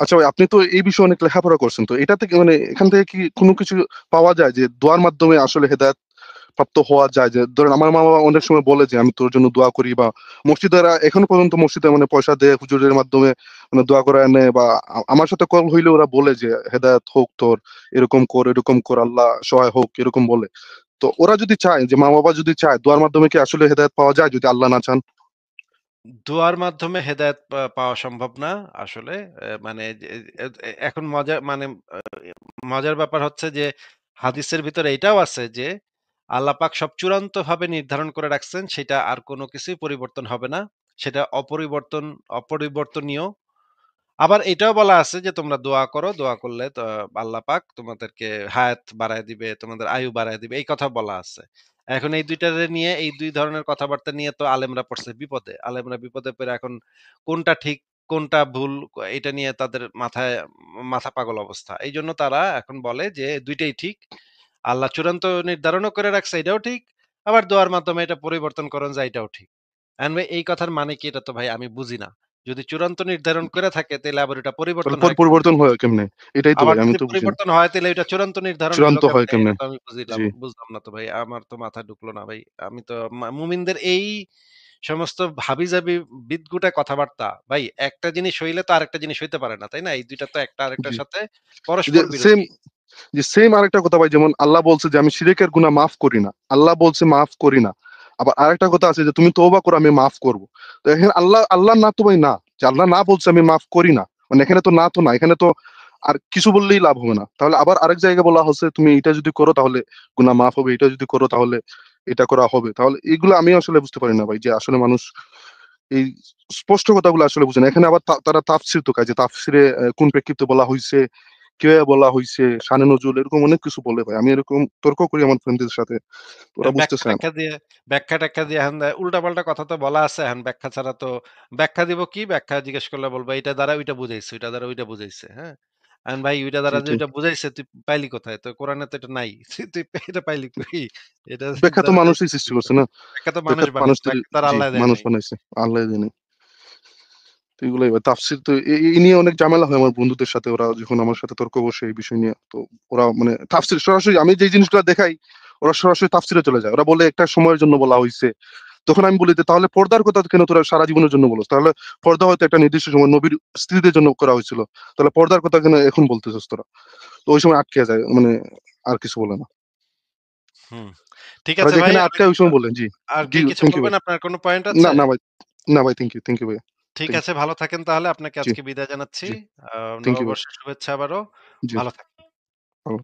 আচ্ছা ভাই, আপনি তো এই বিষয়ে অনেক লেখাপড়া করছেন। তো এটা থেকে মানে এখান থেকে কি কোনো কিছু পাওয়া যায় যে দোয়ার মাধ্যমে আসলে হেদায়েত প্রাপ্ত হওয়া যায়? যে ধরেন আমার মা-বাবা অনেক সময় বলে যে আমি তোর জন্য দোয়া করি, বা মসজিদেরা এখনো পর্যন্ত মসজিদে মানে পয়সা দেয়, হুজুরের মাধ্যমে মানে দোয়া করায় নেয়, বা আমার সাথে কল হইলে ওরা বলে যে হেদায়েত হোক তোর, এরকম কর, আল্লাহ সহায় হোক, এরকম বলে। তো ওরা যদি চায়, যে মা-বাবা যদি চায়, দোয়ার মাধ্যমে কি আসলে হেদায়েত পাওয়া যায় যদি আল্লাহ না চান? দোয়ার মাধ্যমে হেদায়েত পাওয়া সম্ভব না আসলে। মানে যে এখন মজার ব্যাপার হচ্ছে যে হাদিসের ভিতরে এটাও আছে যে আল্লাহ পাক সব চূড়ান্তভাবে নির্ধারণ করে রাখছেন, সেটা আর কোনো কিছুই পরিবর্তন হবে না। সেটা অপরিবর্তনীয়। আবার এটাও বলা আছে যে তোমরা দোয়া করো, দোয়া করলে তো আল্লাহ পাক তোমাদেরকে হায়াত বাড়ায় দিবে, তোমাদের আয়ু বাড়ায় দিবে। এই কথা বলা আছে। এখন এই ২ টারে নিয়ে, এই ২ ধরনের কথাবার্তা নিয়ে তো আলেমরা পড়ছে বিপদে। আলেমরা বিপদে পড়ে এখন কোনটা ঠিক, কোনটা ভুল, এটা নিয়ে তাদের মাথা পাগল অবস্থা। এইজন্য তারা এখন বলে যে ২ টাই ঠিক। আল্লাহ চূড়ান্ত নির্ধারণও করে রাখছে, এটাও ঠিক। আবার দোয়ার মাধ্যমে এটা পরিবর্তন করা যায়, এটাও ঠিক। এখন ভাই এই কথার মানে কি, এটা তো ভাই আমি বুঝি না। যদি চূড়ান্ত নির্ধারণ করে থাকে তাইলে আবার ওটা তাহলে পরিবর্তন হয় কেমনে? পরিবর্তন হয় কেমনে? এটাই তো আবার ভাই, আমি যদি তো বুঝি না। পরিবর্তন হয় তাইলে ওইটা চূড়ান্ত নির্ধারণ হইলো চূড়ান্ত হয় কেমনে? এটা কেমনে? তো আমি জি। বুঝলাম না তো ভাই। আমার তো মাথায় ঢুকলো না ভাই। আমি তো মুমিনদের এই সমস্ত হাবিজাবি বিদঘুটে কথাবার্তা ভাই, একটা জিনিস হইলে তো আরেকটা জিনিস হইতে পারে না, তাই না? এই ২ টা তো একটা জি। আরেকটার সাথে যে পরস্পর সেম বিরোধী। যে সেম আরেকটা কথা ভাই, যেমন আল্লাহ বলছে যে আমি শিরকের গুনাহ মাফ করি না। আল্লাহ বলছে মাফ করি না। আবার আরেকটা কথা আছে যে তুমি তওবা করো আমি মাফ করব। তো এখানে আল্লাহ না তো ভাই না। যে আল্লাহ না বলছে আমি মাফ করি না। মানে এখানে তো না তো না। এখানে তো আর কিছু বললেই লাভ হবে না। তাহলে আবার আরেক জায়গায় বলা হচ্ছে তুমি এটা যদি করো তাহলে গুনাহ মাফ হবে। এটা যদি করো তাহলে এটা করা হবে। তাহলে এগুলো আমি আসলে বুঝতে পারি না ভাই, যে আসলে মানুষ এই স্পষ্ট কথাগুলো আসলে বুঝে না। এখানে আবার তারা তাফসীর তোকায়, যে তাফসীরে কোন প্রেক্ষিতে বলা হইছে, কিভাবে বলা হইছে, শানে নজুল, এরকম অনেক কিছু বলে ভাই। আমি এরকম তর্ক করি আমার ফ্রেন্ডদের সাথে। ওরা বুঝতেছে না। ব্যাখ্যা-ট্যাখ্যা দিয়ে এখন উল্টাপাল্টা কথা তো বলা আছে। এখন ব্যাখ্যা ছাড়া তো ব্যাখ্যা দিব কি? ব্যাখ্যা জিজ্ঞেস করলে বলবা এটা দ্বারা ওইটা বুঝাইছে, ওইটা দ্বারা ওইটা বুঝাইছে। হ্যাঁ? এখন ভাই ওইটা জি, দ্বারা যে জি। ওইটা বুঝাইছে তুই পাইলি কোথায়? তো কোরআনে তো এটা নাই। তুই এটা পাইলি কই? এটা ব্যাখ্যা তো দ্বারা তো মানুষই সৃষ্টি করছে না। ব্যাখ্যা তো মানুষ ব্যাখ্যা তো মানুষ বানাইছে। থেকে, ব্যাখ্যা তো আর জি, আল্লাহ দেয় মানুষ নাই। বানাইছে। আল্লাহ জানে। তো এগুলাই ভাই তাফসীর তো এই নিয়ে অনেক ঝামেলা হয় আমার বন্ধুদের সাথে। ওরা যখন আমার সাথে তর্ক বসে এই বিষয় নিয়ে, তো ওরা মানে তাফসীর সরাসরি আমি যেই জিনিসগুলো দেখাই, ওরা সরাসরি তাফসীরে চলে যায়। ওরা বলে একটা সময়ের জন্য বলা হইছে। তখন আমি বলি যে তাহলে পর্দার কথা কেন তোরা সারা জীবনের জন্য বলছ? তাহলে পর্দা হয়তো একটা নির্দিষ্ট সময় নবীর স্ত্রীদের জন্য করা হয়েছিল। তাহলে পর্দার কথা কেন এখন বলতেছস তোরা? তো ওই সময় আটকে যায়। মানে আর কিছু বলে না। হুম। ঠিক তারা আছে ভাই। যেখানে আটকায় ওই সময় বললেন। জি। আর কি জি, কিছু থ্যাংক ইউ ভাই। বলবেন? আপনার কোন পয়েন্ট না, আছে? না ভাই। না ভাই, থ্যাংক ইউ ভাইয়া। ঠিক থ্যাংক ইউ। আছে, ভালো থাকেন তাহলে। আপনাকে জি, আজকে বিদায় জানাচ্ছি। জি। থ্যাংক ইউ ভাই। নববর্ষের শুভেচ্ছা আবারও। জি, ভালো থাকবেন। ভালো